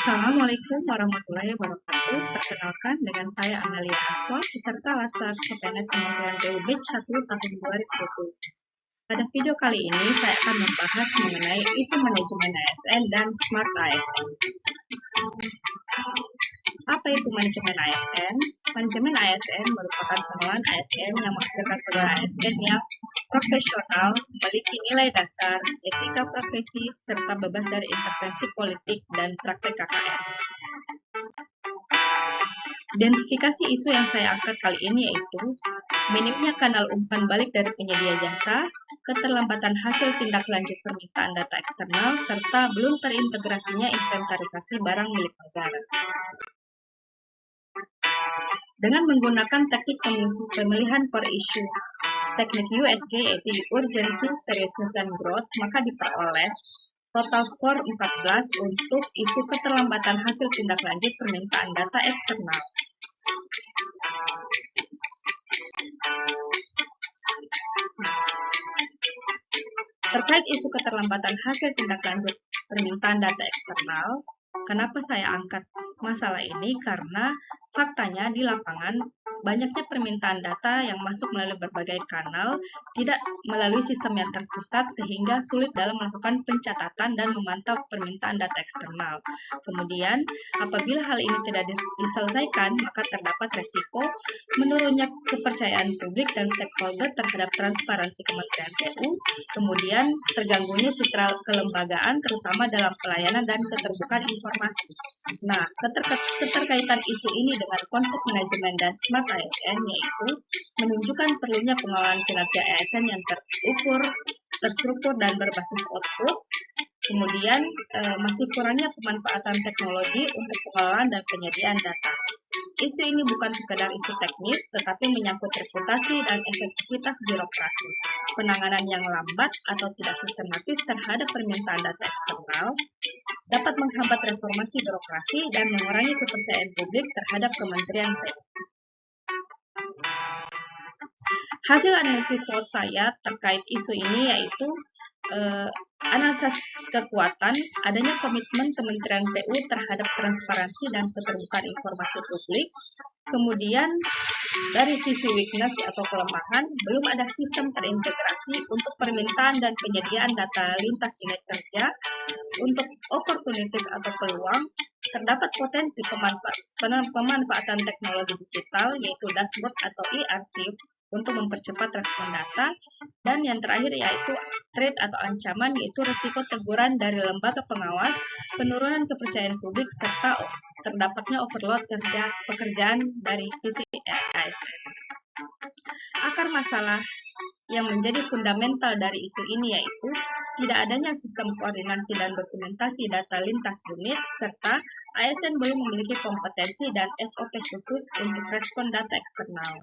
Assalamualaikum warahmatullahi wabarakatuh. Perkenalkan dengan saya Amelia Aswa, peserta Laskar CPNS Kementerian PU Batch 1 tahun 2020. Pada video kali ini saya akan membahas mengenai isu manajemen ASN dan Smart ASN. Apa itu manajemen ASN? Manajemen ASN merupakan pengelolaan ASN yang menghasilkan pegawai ASN yang profesional, memiliki nilai dasar, etika profesi, serta bebas dari intervensi politik dan praktek KKR. Identifikasi isu yang saya angkat kali ini yaitu minimnya kanal umpan balik dari penyedia jasa, keterlambatan hasil tindak lanjut permintaan data eksternal, serta belum terintegrasinya inventarisasi barang milik negara. Dengan menggunakan teknik pemilihan per issue, teknik USG yaitu Urgency, Seriousness, and Growth, maka diperoleh total skor 14 untuk isu keterlambatan hasil tindak lanjut permintaan data eksternal. Terkait isu keterlambatan hasil tindak lanjut permintaan data eksternal, kenapa saya angkat masalah ini? Karena faktanya di lapangan banyaknya permintaan data yang masuk melalui berbagai kanal, tidak melalui sistem yang terpusat sehingga sulit dalam melakukan pencatatan dan memantau permintaan data eksternal. Kemudian, apabila hal ini tidak diselesaikan, maka terdapat resiko menurunnya kepercayaan publik dan stakeholder terhadap transparansi Kementerian PU, kemudian terganggunya citra kelembagaan terutama dalam pelayanan dan keterbukaan informasi. Nah, keterkaitan isu ini dengan konsep manajemen dan Smart ASN yaitu menunjukkan perlunya pengelolaan kinerja ASN yang terukur, terstruktur, dan berbasis output. Kemudian, masih kurangnya pemanfaatan teknologi untuk pengelolaan dan penyediaan data. Isu ini bukan sekedar isu teknis, tetapi menyangkut reputasi dan efektivitas birokrasi. Penanganan yang lambat atau tidak sistematis terhadap permintaan data eksternal dapat menghambat reformasi birokrasi dan mengurangi kepercayaan publik terhadap Kementerian PU. Hasil analisis SWOT saya terkait isu ini yaitu analisis kekuatan, adanya komitmen Kementerian PU terhadap transparansi dan keterbukaan informasi publik. Kemudian dari sisi weakness atau kelemahan, belum ada sistem terintegrasi untuk permintaan dan penyediaan data lintas unit kerja. Untuk opportunities atau peluang, terdapat potensi pemanfaatan teknologi digital yaitu dashboard atau e-arsip untuk mempercepat respon data, dan yang terakhir yaitu threat atau ancaman yaitu risiko teguran dari lembaga pengawas, penurunan kepercayaan publik, serta terdapatnya overload pekerjaan dari sisi ASN. Akar masalah yang menjadi fundamental dari isu ini yaitu tidak adanya sistem koordinasi dan dokumentasi data lintas unit, serta ASN belum memiliki kompetensi dan SOP khusus untuk respon data eksternal.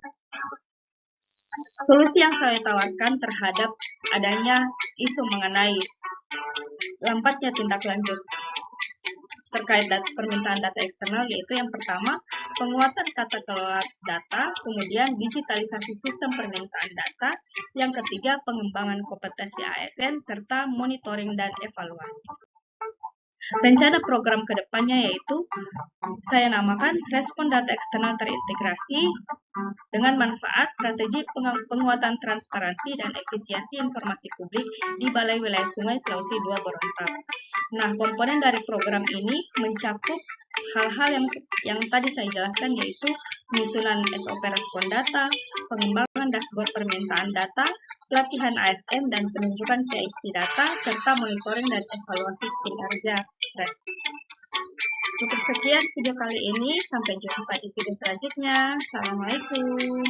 Solusi yang saya tawarkan terhadap adanya isu mengenai lambatnya tindak lanjut terkait permintaan data eksternal yaitu yang pertama, penguatan tata kelola data, kemudian digitalisasi sistem permintaan data, yang ketiga, pengembangan kompetensi ASN, serta monitoring dan evaluasi. Rencana program ke depannya yaitu saya namakan respon data eksternal terintegrasi dengan manfaat strategi penguatan transparansi dan efisiensi informasi publik di Balai Wilayah Sungai Sulawesi II Gorontalo. Nah, komponen dari program ini mencakup hal-hal yang tadi saya jelaskan yaitu penyusunan SOP respon data, pengembangan dashboard permintaan data, pelatihan ASN dan penunjukan KIP data, serta monitoring dan evaluasi kinerja respon. Cukup sekian video kali ini, sampai jumpa di video selanjutnya. Assalamualaikum.